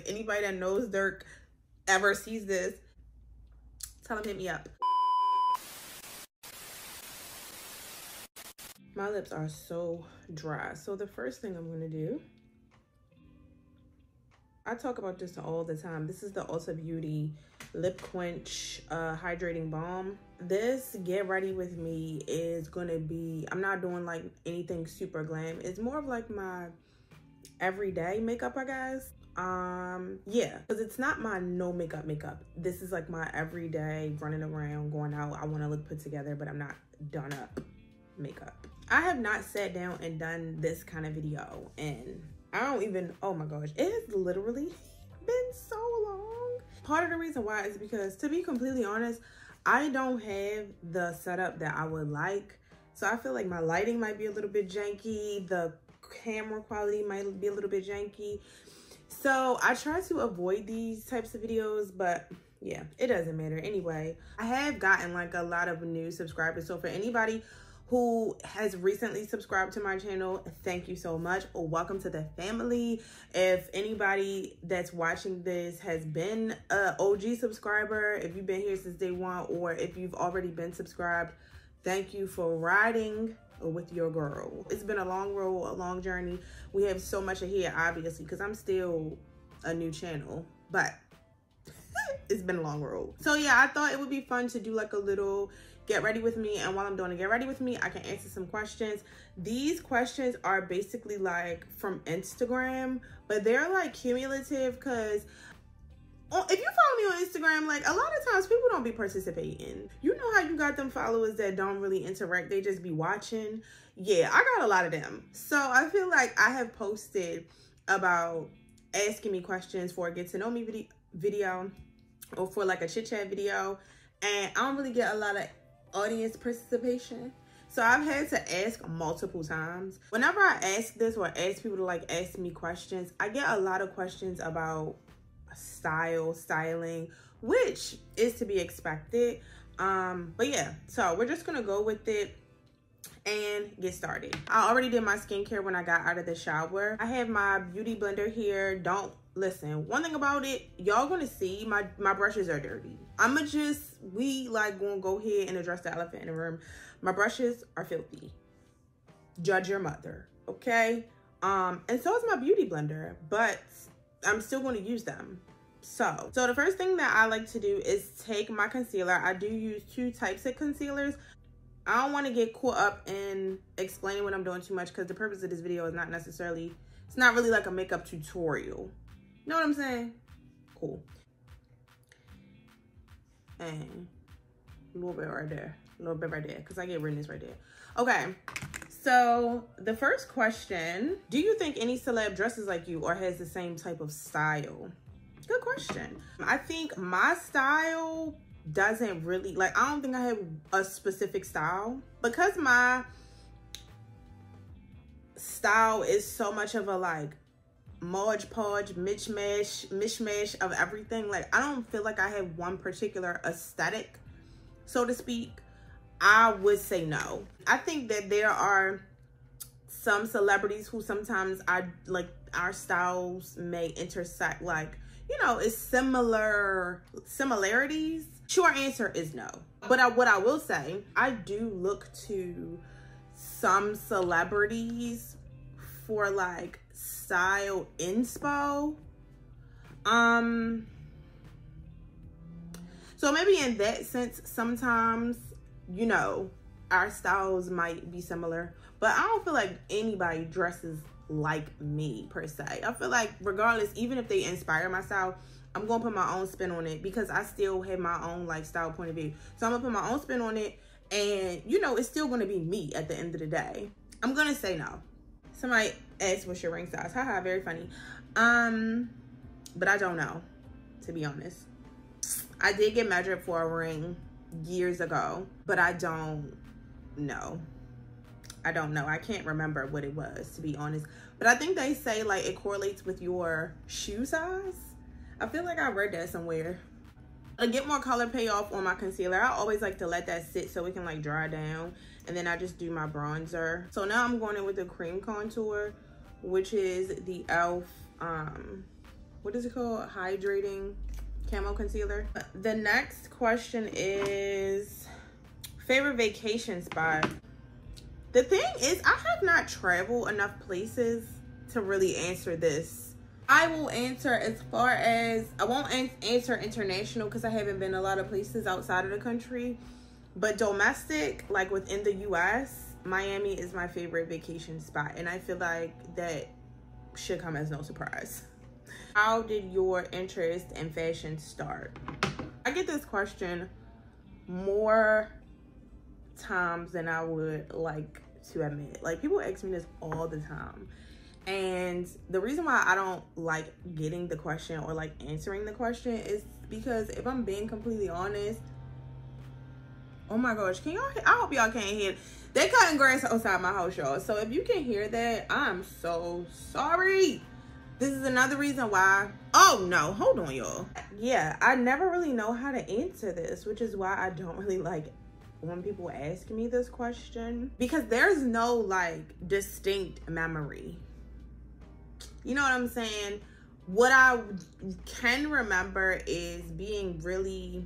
anybody that knows Dirk ever sees this, tell him hit me up. My lips are so dry. So the first thing I'm gonna do, I talk about this all the time. This is the Ulta Beauty Lip Quench Hydrating Balm. This Get Ready With Me is gonna be, I'm not doing like anything super glam. It's more of like my everyday makeup, I guess. Yeah, because it's not my no makeup. This is like my everyday running around, going out. I want to look put together, but I'm not done up makeup. I have not sat down and done this kind of video, and I don't even, oh my gosh, it has literally been so long. Part of the reason why is because, to be completely honest, I don't have the setup that I would like. So I feel like my lighting might be a little bit janky. The camera quality might be a little bit janky. So I try to avoid these types of videos, but yeah, it doesn't matter. Anyway, I have gotten like a lot of new subscribers. So for anybody who has recently subscribed to my channel, thank you so much. Welcome to the family. If anybody that's watching this has been an OG subscriber, if you've been here since day one, or if you've already been subscribed, thank you for riding with your girl. It's been a long road, a long journey. We have so much ahead, obviously, because I'm still a new channel, but it's been a long road. So yeah, I thought it would be fun to do like a little get ready with me, and while I'm doing a get ready with me, I can answer some questions. These questions are basically like from Instagram, but they're like cumulative, because if you follow me on Instagram, like a lot of times people don't be participating. You know how you got them followers that don't really interact, they just be watching? Yeah, I got a lot of them. So I feel like I have posted about asking me questions for a get to know me video or for like a chit chat video, and I don't really get a lot of audience participation. So I've had to ask multiple times. Whenever I ask this or ask people to like ask me questions, I get a lot of questions about styling, which is to be expected. But yeah, so we're just gonna go with it and get started. I already did my skincare when I got out of the shower. I have my beauty blender here. Don't listen, one thing about it, y'all gonna see my brushes are dirty. We like gonna go ahead and address the elephant in the room. My brushes are filthy. Judge your mother, okay? And so is my beauty blender, but I'm still going to use them. So the first thing that I like to do is take my concealer. I do use two types of concealers. I don't want to get caught up in explaining what I'm doing too much, because the purpose of this video is not necessarily, it's not really like a makeup tutorial. You know what I'm saying? Cool. And a little bit right there, because I get redness right there. Okay, so the first question, do you think any celeb dresses like you or has the same type of style? Good question. I think my style doesn't really, like, I don't think I have a specific style, because my style is so much of a like modge podge mishmash of everything. Like, I don't feel like I have one particular aesthetic, so to speak. I would say no. I think that there are some celebrities who sometimes our styles may intersect, like, you know, it's similarities. Short answer is no. But what I will say, I do look to some celebrities for like style inspo. So maybe in that sense, sometimes, you know, our styles might be similar, but I don't feel like anybody dresses like me per se. I feel like regardless, even if they inspire my style, I'm gonna put my own spin on it, because I still have my own like style point of view. So I'm gonna put my own spin on it, and you know, it's still gonna be me at the end of the day. I'm gonna say no. Somebody asked what's your ring size. Haha, very funny. But I don't know, to be honest. I did get measured for a ring years ago, but I don't know. I don't know. I can't remember what it was, to be honest. But I think they say like it correlates with your shoe size. I feel like I read that somewhere. To get more color payoff on my concealer, I always like to let that sit so it can like dry down. And then I just do my bronzer. So now I'm going in with the cream contour, which is the e.l.f. what is it called? Hydrating camo concealer. The next question is favorite vacation spot. The thing is, I have not traveled enough places to really answer this. I will answer as far as, I won't answer international because I haven't been a lot of places outside of the country. But domestic, like within the US, Miami is my favorite vacation spot. And I feel like that should come as no surprise. How did your interest in fashion start? I get this question more times than I would like to admit. Like, people ask me this all the time. And the reason why I don't like getting the question or like answering the question is because if I'm being completely honest, oh my gosh, can y'all, I hope y'all can't hear. They cutting grass outside my house, y'all. So if you can hear that, I'm so sorry. This is another reason why, oh no, hold on, y'all. Yeah, I never really know how to answer this, which is why I don't really like when people ask me this question, because there's no like distinct memory. You know what I'm saying? What I can remember is being really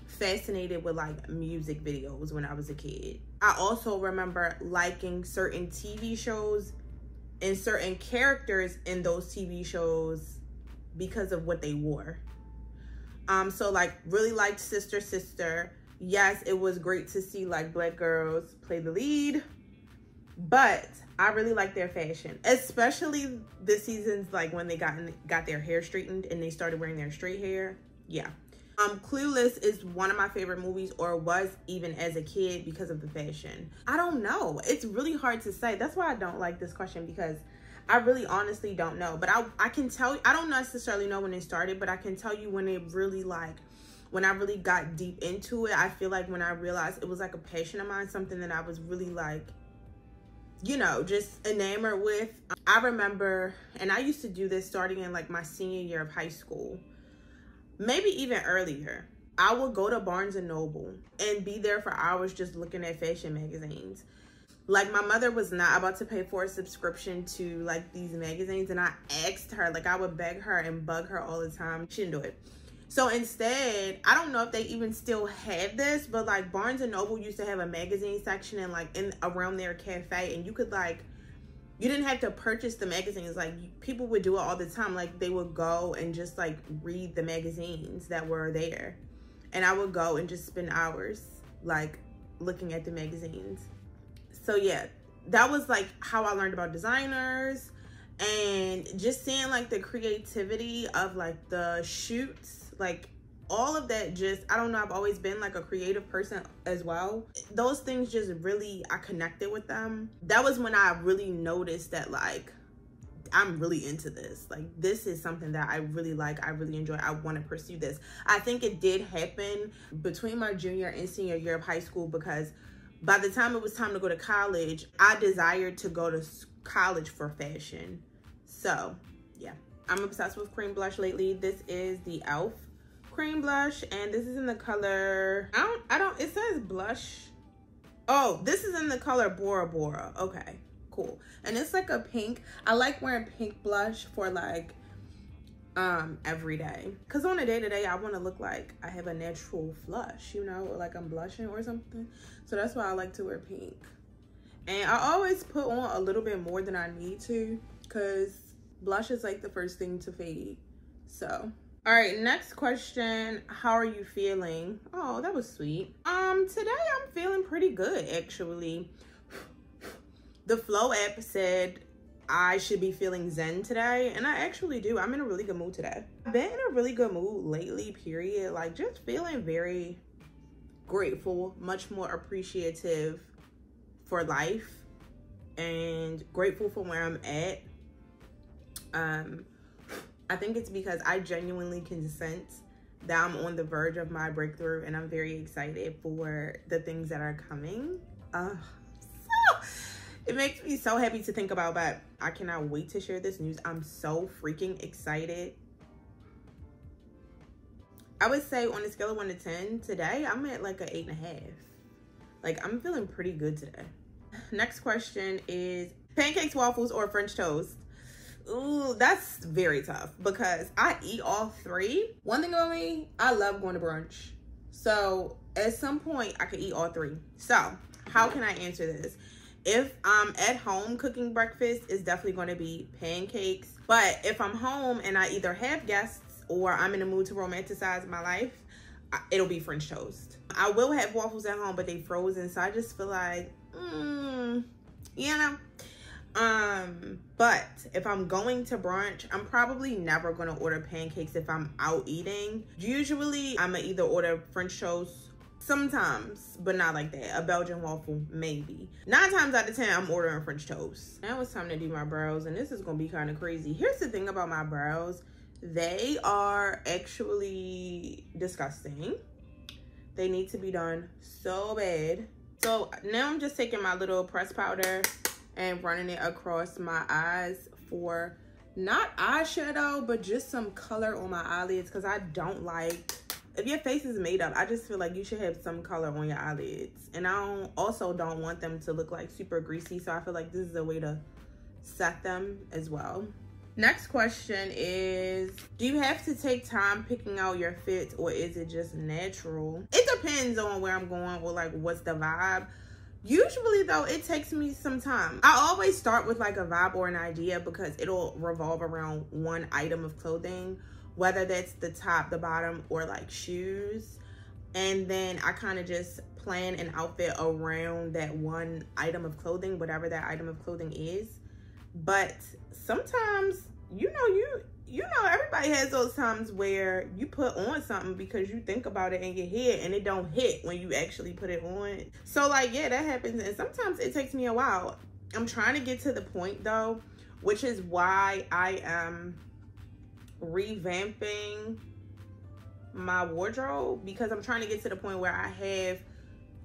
fascinated with like music videos when I was a kid. I also remember liking certain TV shows and certain characters in those TV shows because of what they wore. So like really liked Sister Sister. Yes, it was great to see like Black girls play the lead, but I really like their fashion, especially the seasons like when they got their hair straightened and they started wearing their straight hair. Yeah. Clueless is one of my favorite movies, or was even as a kid, because of the fashion. I don't know. It's really hard to say. That's why I don't like this question, because I really honestly don't know. But I can tell you, I don't necessarily know when it started, but I can tell you when it really like, when I really got deep into it. I feel like when I realized it was like a passion of mine, something that I was really like, you know, just enamored with. I remember, and I used to do this starting in like my senior year of high school, maybe even earlier. I would go to Barnes and Noble and be there for hours just looking at fashion magazines. Like, my mother was not about to pay for a subscription to like these magazines, and I asked her, like I would beg her and bug her all the time. She didn't do it. So instead, I don't know if they even still have this, but like Barnes and Noble used to have a magazine section and like around their cafe, and you could like, you didn't have to purchase the magazines. Like, people would do it all the time. Like, they would go and just like read the magazines that were there. And I would go and just spend hours like looking at the magazines. So yeah, that was like how I learned about designers, and just seeing like the creativity of like the shoots, like all of that. Just, I don't know, I've always been like a creative person as well. Those things just really, I connected with them. That was when I really noticed that like, I'm really into this. Like, this is something that I really like, I really enjoy, I want to pursue this. I think it did happen between my junior and senior year of high school, because by the time it was time to go to college, I desired to go to college for fashion. So yeah, I'm obsessed with cream blush lately. This is the e.l.f. cream blush, and this is in the color, it says blush. Oh, this is in the color Bora Bora. Okay, cool. And it's like a pink. I like wearing pink blush for like every day, because on a day-to-day I want to look like I have a natural flush, you know, or like I'm blushing or something. So that's why I like to wear pink. And I always put on a little bit more than I need to, because blush is like the first thing to fade. So all right, next question. How are you feeling? Oh, that was sweet. Today I'm feeling pretty good, actually. The Flow app said I should be feeling zen today, and I actually do. I'm in a really good mood today. I've been in a really good mood lately, period. Like, just feeling very grateful, much more appreciative for life, and grateful for where I'm at. I think it's because I genuinely can sense that I'm on the verge of my breakthrough, and I'm very excited for the things that are coming. It makes me so happy to think about, but I cannot wait to share this news. I'm so freaking excited. I would say on a scale of 1 to 10, today I'm at like an 8.5. Like, I'm feeling pretty good today. Next question is pancakes, waffles, or French toast? ooh, that's very tough because I eat all three. One thing about me, I love going to brunch. So at some point I could eat all three. So how can I answer this? If I'm at home cooking breakfast, it's definitely going to be pancakes. But if I'm home and I either have guests or I'm in the mood to romanticize my life, it'll be French toast. I will have waffles at home, but they frozen. So I just feel like, you know. But if I'm going to brunch, I'm probably never going to order pancakes if I'm out eating. Usually, I'm going to either order French toast, sometimes, but not like that. A Belgian waffle, maybe. 9 times out of 10, I'm ordering French toast. Now it's time to do my brows, and this is going to be kind of crazy. Here's the thing about my brows. They are actually disgusting. They need to be done so bad. So now I'm just taking my little press powder and running it across my eyes for not eyeshadow, but just some color on my eyelids, because I don't like, if your face is made up, I just feel like you should have some color on your eyelids. And I also don't want them to look like super greasy, so I feel like this is a way to set them as well. Next question is, do you have to take time picking out your fit, or is it just natural? It depends on where I'm going or like what's the vibe. Usually though, it takes me some time. I always start with like a vibe or an idea because it'll revolve around one item of clothing, whether that's the top, the bottom, or like shoes. And then I kind of just plan an outfit around that one item of clothing, whatever that item of clothing is. But sometimes, you know, everybody has those times where you put on something because you think about it in your head and it don't hit when you actually put it on. So like, yeah, that happens. And sometimes it takes me a while. I'm trying to get to the point though, which is why I am revamping my wardrobe, because I'm trying to get to the point where I have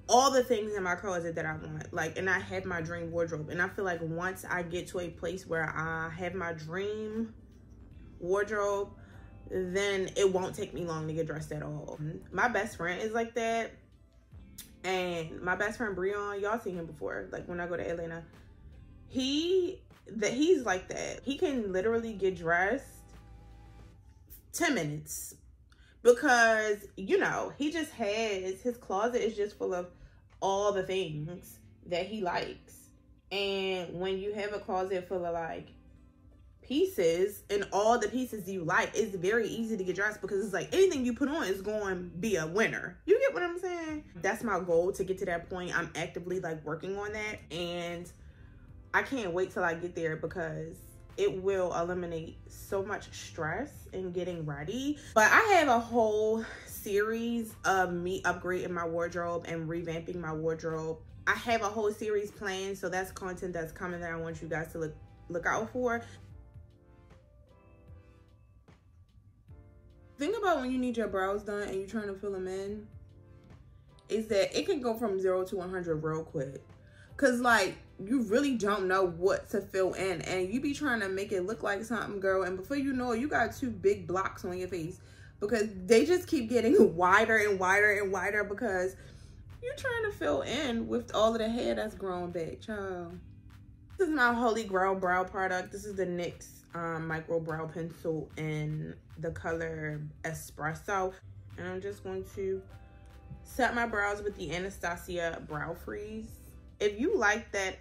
all the things in my closet that I want, like, and I have my dream wardrobe. And I feel like once I get to a place where I have my dream wardrobe, then it won't take me long to get dressed at all. My best friend is like that, and my best friend Breon, y'all seen him before, like when I go to Atlanta, he's like that. He can literally get dressed 10 minutes because, you know, he just has, his closet is just full of all the things that he likes. And when you have a closet full of like pieces and all the pieces you like, it's very easy to get dressed because it's like anything you put on is going to be a winner. You get what I'm saying? That's my goal, to get to that point. I'm actively like working on that, and I can't wait till I get there because it will eliminate so much stress in getting ready. But I have a whole series of me upgrading my wardrobe and revamping my wardrobe. I have a whole series planned, so that's content that's coming that I want you guys to look out for. Thing about when you need your brows done and you're trying to fill them in is that it can go from 0 to 100 real quick. Cause like, you really don't know what to fill in, and you be trying to make it look like something, girl, and before you know it, you got 2 big blocks on your face because they just keep getting wider and wider and wider because you're trying to fill in with all of the hair that's growing back, child. This is my holy grail brow product. This is the NYX micro brow pencil in the color Espresso, and I'm just going to set my brows with the Anastasia Brow Freeze. If you like that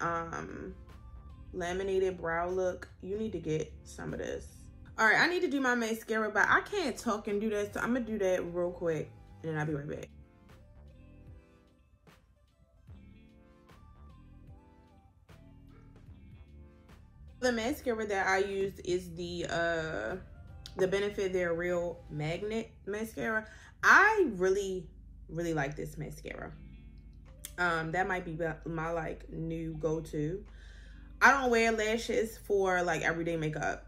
laminated brow look, you need to get some of this. All right, I need to do my mascara, but I can't talk and do that, so I'm gonna do that real quick, and then I'll be right back. The mascara that I used is the Benefit They're Real Magnet Mascara. I really like this mascara. That might be my like new go-to. I don't wear lashes for like everyday makeup.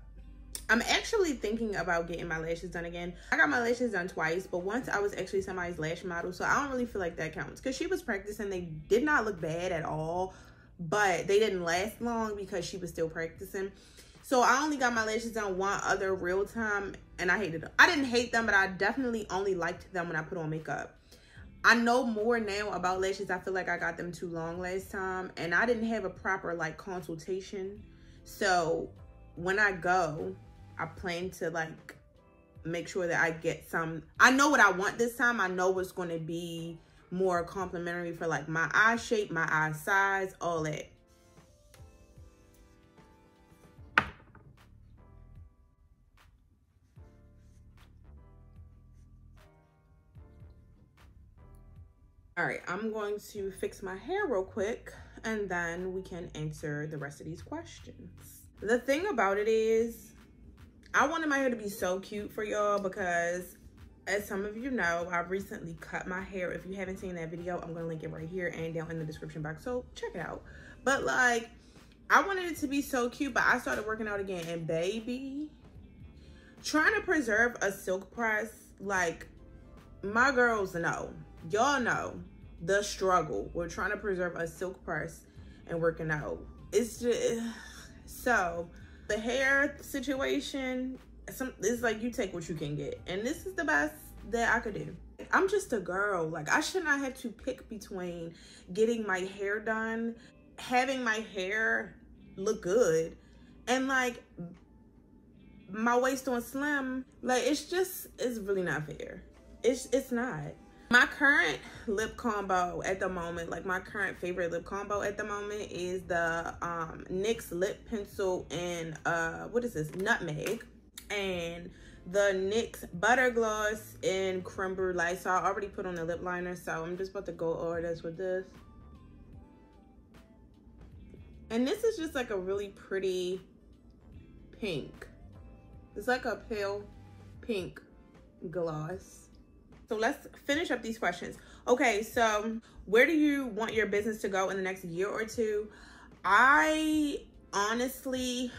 I'm actually thinking about getting my lashes done again. I got my lashes done twice, but once I was actually somebody's lash model, so I don't really feel like that counts because she was practicing. They did not look bad at all, but they didn't last long because she was still practicing. So I only got my lashes done one other real time, and I hated them. I didn't hate them, but I definitely only liked them when I put on makeup. I know more now about lashes. I feel like I got them too long last time, and I didn't have a proper like consultation. So when I go, I plan to like make sure that I get some. I know what I want this time. I know what's going to be more complimentary for like my eye shape, my eye size, all that. All right, I'm going to fix my hair real quick and then we can answer the rest of these questions. The thing about it is, I wanted my hair to be so cute for y'all because, as some of you know, I recently cut my hair. If you haven't seen that video, I'm gonna link it right here and down in the description box, so check it out. But like, I wanted it to be so cute, but I started working out again, and baby, trying to preserve a silk press, like, my girls know, y'all know the struggle with trying to preserve a silk press and working out. It's just, so the hair situation, it's like you take what you can get, and this is the best that I could do. I'm just a girl. Like, I should not have to pick between getting my hair done, having my hair look good, and like my waist on slim. Like, it's really not fair. It's not. My current lip combo at the moment, like my current favorite lip combo at the moment, is the NYX lip pencil and what is this, nutmeg, and the NYX butter gloss in creme brulee. So I already put on the lip liner, so I'm just about to go over this with this. And this is just like a really pretty pink. It's like a pale pink gloss. So let's finish up these questions. Okay, so where do you want your business to go in the next year or two? I honestly,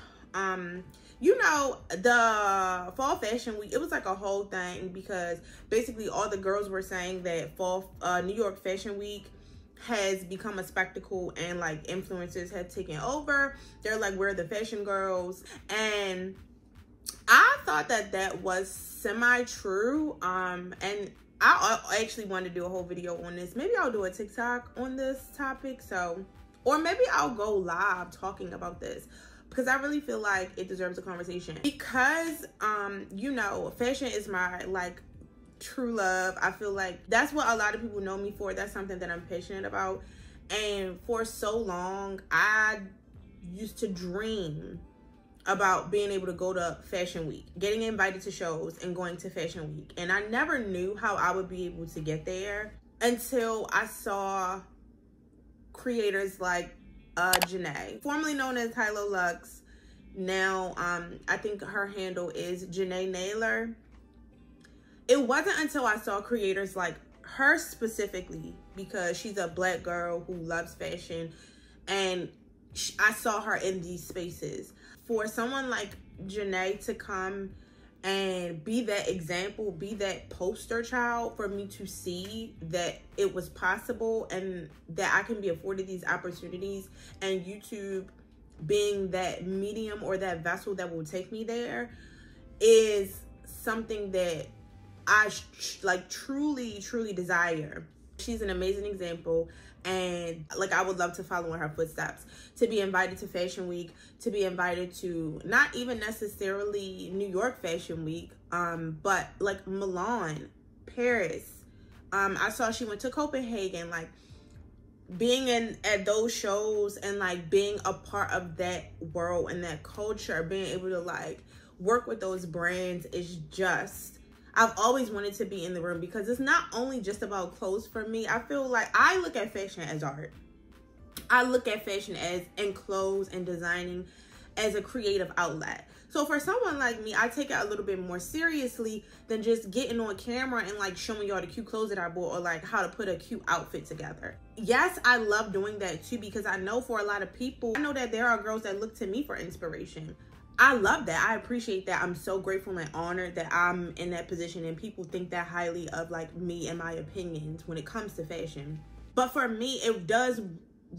you know, the fall fashion week, it was like a whole thing because basically all the girls were saying that fall New York Fashion Week has become a spectacle and like influencers have taken over. They're like, we're the fashion girls. And I thought that was semi-true. And I actually want to do a whole video on this. Maybe I'll do a TikTok on this topic. So, or maybe I'll go live talking about this because I really feel like it deserves a conversation. Because, you know, fashion is my like true love. I feel like that's what a lot of people know me for. That's something that I'm passionate about. And for so long, I used to dream about being able to go to Fashion Week, getting invited to shows and going to Fashion Week. And I never knew how I would be able to get there until I saw creators like Janae, formerly known as Hilo Lux. Now, I think her handle is Janae Naylor. It wasn't until I saw creators like her specifically, because she's a Black girl who loves fashion, and I saw her in these spaces. For someone like Janae to come and be that example, be that poster child for me to see that it was possible and that I can be afforded these opportunities, and YouTube being that medium or that vessel that will take me there, is something that I like truly desire. She's an amazing example, and like I would love to follow in her footsteps, to be invited to Fashion Week, to be invited to not even necessarily New York Fashion Week, but like Milan, Paris. I saw she went to Copenhagen. Like, being at those shows and like being a part of that world and that culture, being able to like work with those brands is just, I've always wanted to be in the room, because it's not only just about clothes for me. I feel like I look at fashion as art. I look at fashion and clothes and designing as a creative outlet. So for someone like me, I take it a little bit more seriously than just getting on camera and like showing y'all the cute clothes that I bought, or like how to put a cute outfit together. Yes, I love doing that too, because I know for a lot of people, I know that there are girls that look to me for inspiration. I love that. I appreciate that. I'm so grateful and honored that I'm in that position and people think that highly of like me and my opinions when it comes to fashion. But for me, it does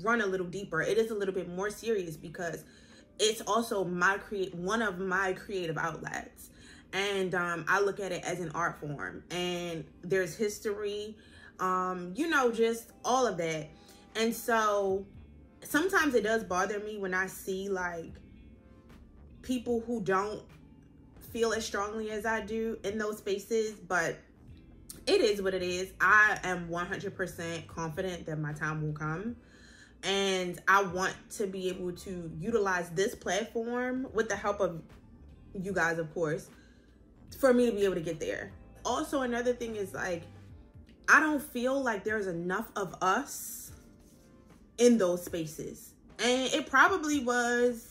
run a little deeper. It is a little bit more serious, because it's also one of my creative outlets. And I look at it as an art form, and there's history, you know, just all of that. And so sometimes it does bother me when I see like people who don't feel as strongly as I do in those spaces, but it is what it is. I am 100% confident that my time will come, and I want to be able to utilize this platform with the help of you guys, of course, for me to be able to get there. Also, another thing is, like, I don't feel like there's enough of us in those spaces, and it probably was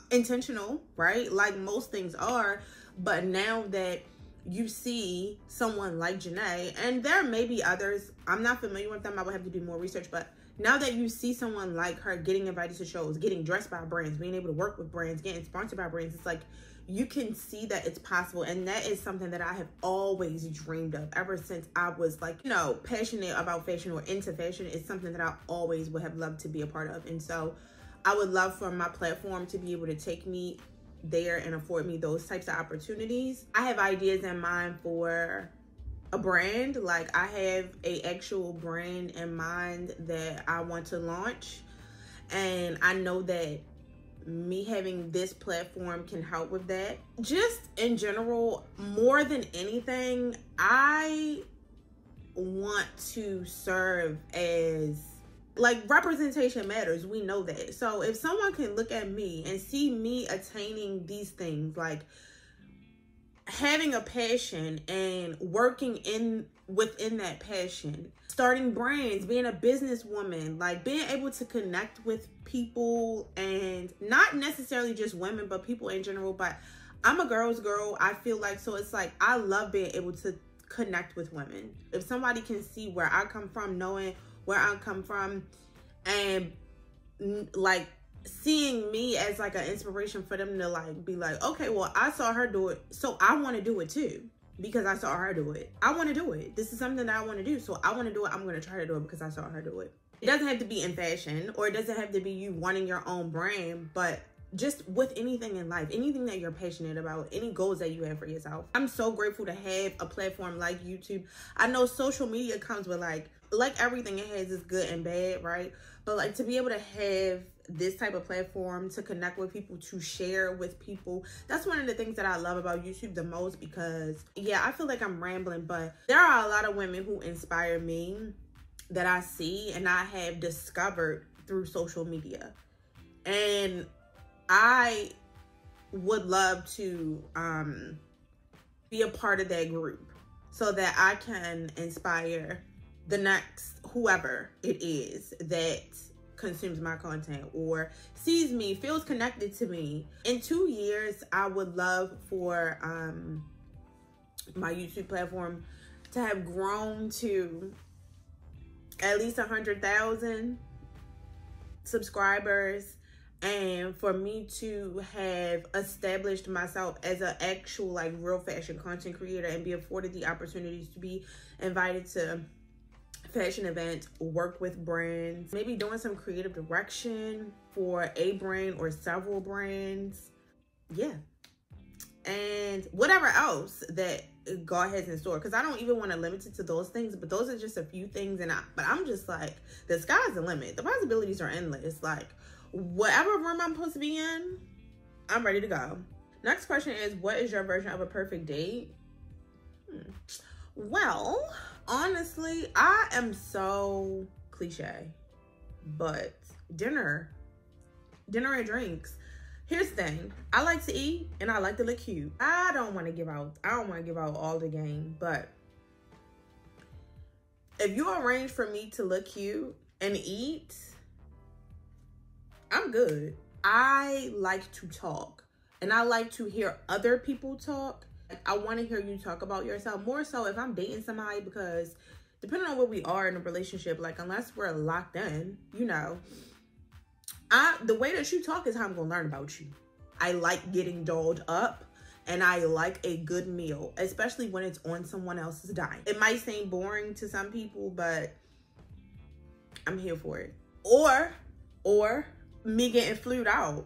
intentional, right? Like most things are. But now that you see someone like Janae, and there may be others, I'm not familiar with them, I would have to do more research, but now that you see someone like her getting invited to shows, getting dressed by brands, being able to work with brands, getting sponsored by brands, it's like you can see that it's possible. And that is something that I have always dreamed of ever since I was, like, you know, passionate about fashion or into fashion. It's something that I always would have loved to be a part of. And so I would love for my platform to be able to take me there and afford me those types of opportunities. I have ideas in mind for a brand. Like, I have a actual brand in mind that I want to launch, and I know that me having this platform can help with that. Just in general, more than anything, I want to serve as, like, representation matters. We know that. So if someone can look at me and see me attaining these things, like having a passion and working within that passion, starting brands, being a businesswoman, like being able to connect with people, and not necessarily just women, but people in general. But I'm a girl's girl, I feel like, so it's like I love being able to connect with women. If somebody can see where I come from, knowing where I come from, and like seeing me as like an inspiration for them to like be like, okay, well, I saw her do it, so I want to do it too, because I saw her do it. I want to do it. This is something that I want to do, so I want to do it. I'm going to try to do it because I saw her do it. It doesn't have to be in fashion, or it doesn't have to be you wanting your own brand, but just with anything in life, anything that you're passionate about, any goals that you have for yourself. I'm so grateful to have a platform like YouTube. I know social media comes with like everything it has is good and bad, right? But like to be able to have this type of platform to connect with people, to share with people, that's one of the things that I love about YouTube the most. Because yeah, I feel like I'm rambling, but there are a lot of women who inspire me that I see and I have discovered through social media, and I would love to be a part of that group so that I can inspire the next whoever it is that consumes my content or sees me, feels connected to me. In 2 years, I would love for my YouTube platform to have grown to at least 100,000 subscribers, and for me to have established myself as an actual like real fashion content creator and be afforded the opportunities to be invited to fashion events, work with brands, maybe doing some creative direction for a brand or several brands. Yeah. And whatever else that God has in store, because I don't even want to limit it to those things, but those are just a few things. But I'm just like, the sky's the limit. The possibilities are endless. Like, whatever room I'm supposed to be in, I'm ready to go. Next question is, what is your version of a perfect date? Well, honestly, I am so cliche, but dinner and drinks. Here's the thing, I like to eat and I like to look cute. I don't want to give out all the game, but if you arrange for me to look cute and eat, I'm good. I like to talk, and I like to hear other people talk. I want to hear you talk about yourself more so if I'm dating somebody, because depending on where we are in a relationship, like unless we're locked in, you know, the way that you talk is how I'm gonna learn about you. I like getting dolled up, and I like a good meal, especially when it's on someone else's dime. It might seem boring to some people, but I'm here for it. Or me getting flued out.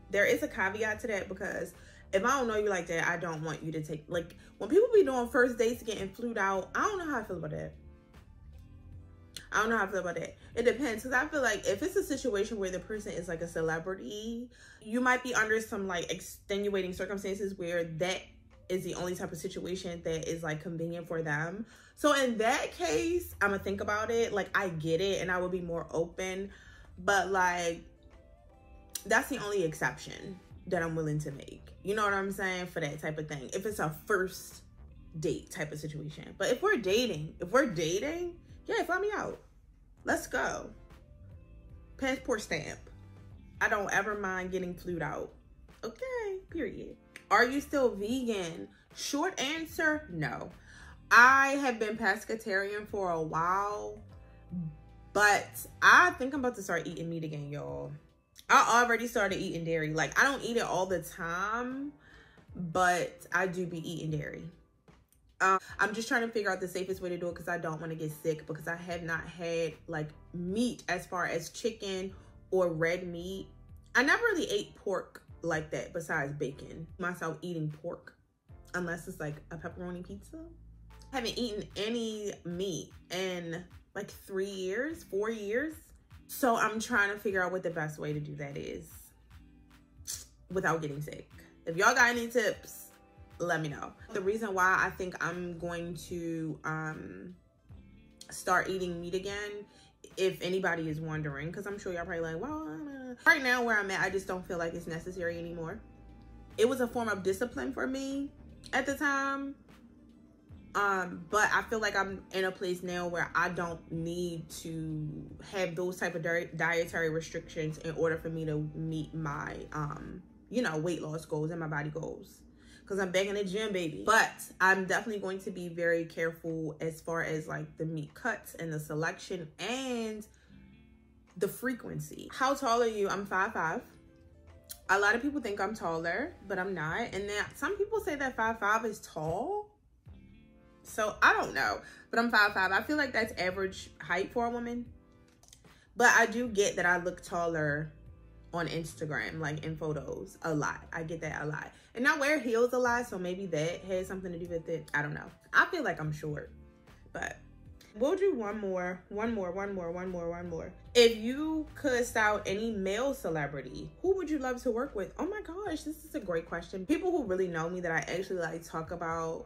There is a caveat to that, because if I don't know you like that, I don't want you to take, like, when people be doing first dates getting flued out, I don't know how I feel about that. I don't know how I feel about that. It depends, because I feel like if it's a situation where the person is like a celebrity, you might be under some like extenuating circumstances where that is the only type of situation that is like convenient for them. So in that case, I'm gonna think about it. Like, I get it and I will be more open, but like, that's the only exception that I'm willing to make. You know what I'm saying? For that type of thing. If it's a first date type of situation. But if we're dating, yeah, fly me out. Let's go. Passport stamp. I don't ever mind getting flued out. Okay, period. Are you still vegan? Short answer, no. I have been pescatarian for a while, but I think I'm about to start eating meat again, y'all. I already started eating dairy. Like, I don't eat it all the time, but I do be eating dairy. I'm just trying to figure out the safest way to do it because I don't want to get sick, because I have not had like meat as far as chicken or red meat. I never really ate pork like that besides bacon. Myself eating pork unless it's like a pepperoni pizza. I haven't eaten any meat in like 4 years. So I'm trying to figure out what the best way to do that is without getting sick. If y'all got any tips, let me know. The reason why I think I'm going to start eating meat again, if anybody is wondering, because I'm sure y'all probably like, well, right now where I'm at, I just don't feel like it's necessary anymore. It was a form of discipline for me at the time. But I feel like I'm in a place now where I don't need to have those type of dietary restrictions in order for me to meet my, you know, weight loss goals and my body goals. Because I'm back in the gym, baby. But I'm definitely going to be very careful as far as like the meat cuts and the selection and the frequency. How tall are you? I'm 5'5". A lot of people think I'm taller, but I'm not. And then some people say that 5'5" is tall. So I don't know, but I'm 5'5". I feel like that's average height for a woman. But I do get that I look taller on Instagram, like in photos, a lot. I get that a lot. And I wear heels a lot, so maybe that has something to do with it. I don't know. I feel like I'm short, but we'll do one more. If you could style any male celebrity, who would you love to work with? Oh my gosh, this is a great question. People who really know me, that I actually like talk about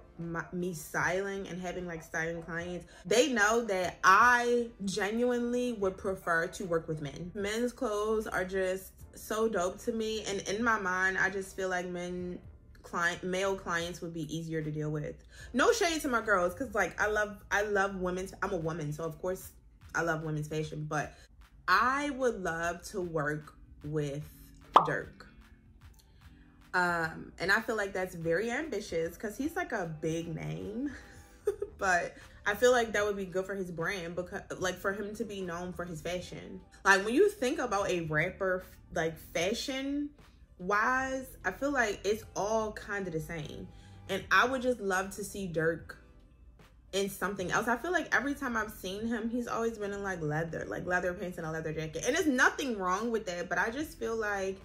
me styling and having like styling clients, they know that I genuinely would prefer to work with men. Men's clothes are just so dope to me, and in my mind, I just feel like male clients would be easier to deal with. No shade to my girls, because like I love women's, I'm a woman, so of course I love women's fashion, but I would love to work with Dirk. And I feel like that's very ambitious because he's like a big name, but I feel like that would be good for his brand, because like for him to be known for his fashion. Like when you think about a rapper, like fashion wise, I feel like it's all kind of the same. And I would just love to see Dirk in something else. I feel like every time I've seen him, he's always been in like leather pants and a leather jacket. And there's nothing wrong with that, but I just feel like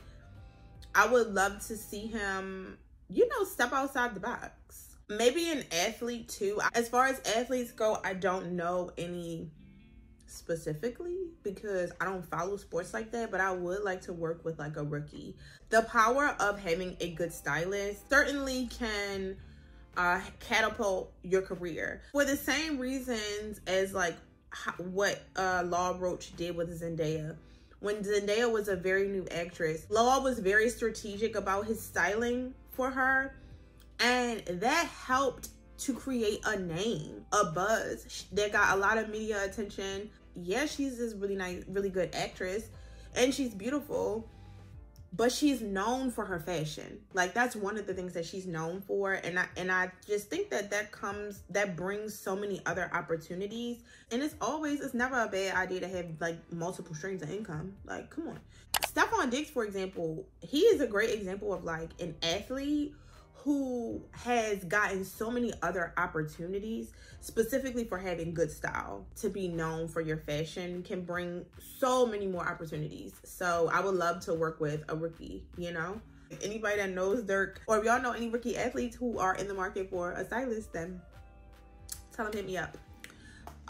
I would love to see him, you know, step outside the box. Maybe an athlete too. As far as athletes go, I don't know any specifically because I don't follow sports like that, but I would like to work with like a rookie. The power of having a good stylist certainly can catapult your career for the same reasons as like what Law Roach did with Zendaya. When Zendaya was a very new actress, Law was very strategic about his styling for her, and that helped to create a name, a buzz that got a lot of media attention. Yeah, she's this really nice, really good actress, and she's beautiful, but she's known for her fashion. Like that's one of the things that she's known for, and I just think that brings so many other opportunities. And it's never a bad idea to have like multiple streams of income. Like, come on. Stephon Diggs, for example, he is a great example of like an athlete who has gotten so many other opportunities specifically for having good style. To be known for your fashion can bring so many more opportunities. So I would love to work with a rookie, you know? If anybody that knows Dirk, or if y'all know any rookie athletes who are in the market for a stylist, then tell them hit me up.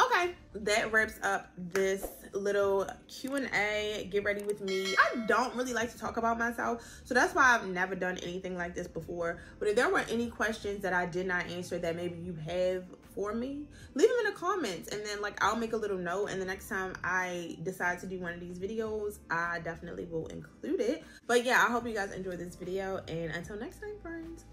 Okay, that wraps up this little Q&A. Get ready with me. I don't really like to talk about myself, so that's why I've never done anything like this before. But if there were any questions that I did not answer that maybe you have for me, leave them in the comments, and then like I'll make a little note, and the next time I decide to do one of these videos, I definitely will include it. But yeah, I hope you guys enjoyed this video, and until next time, friends.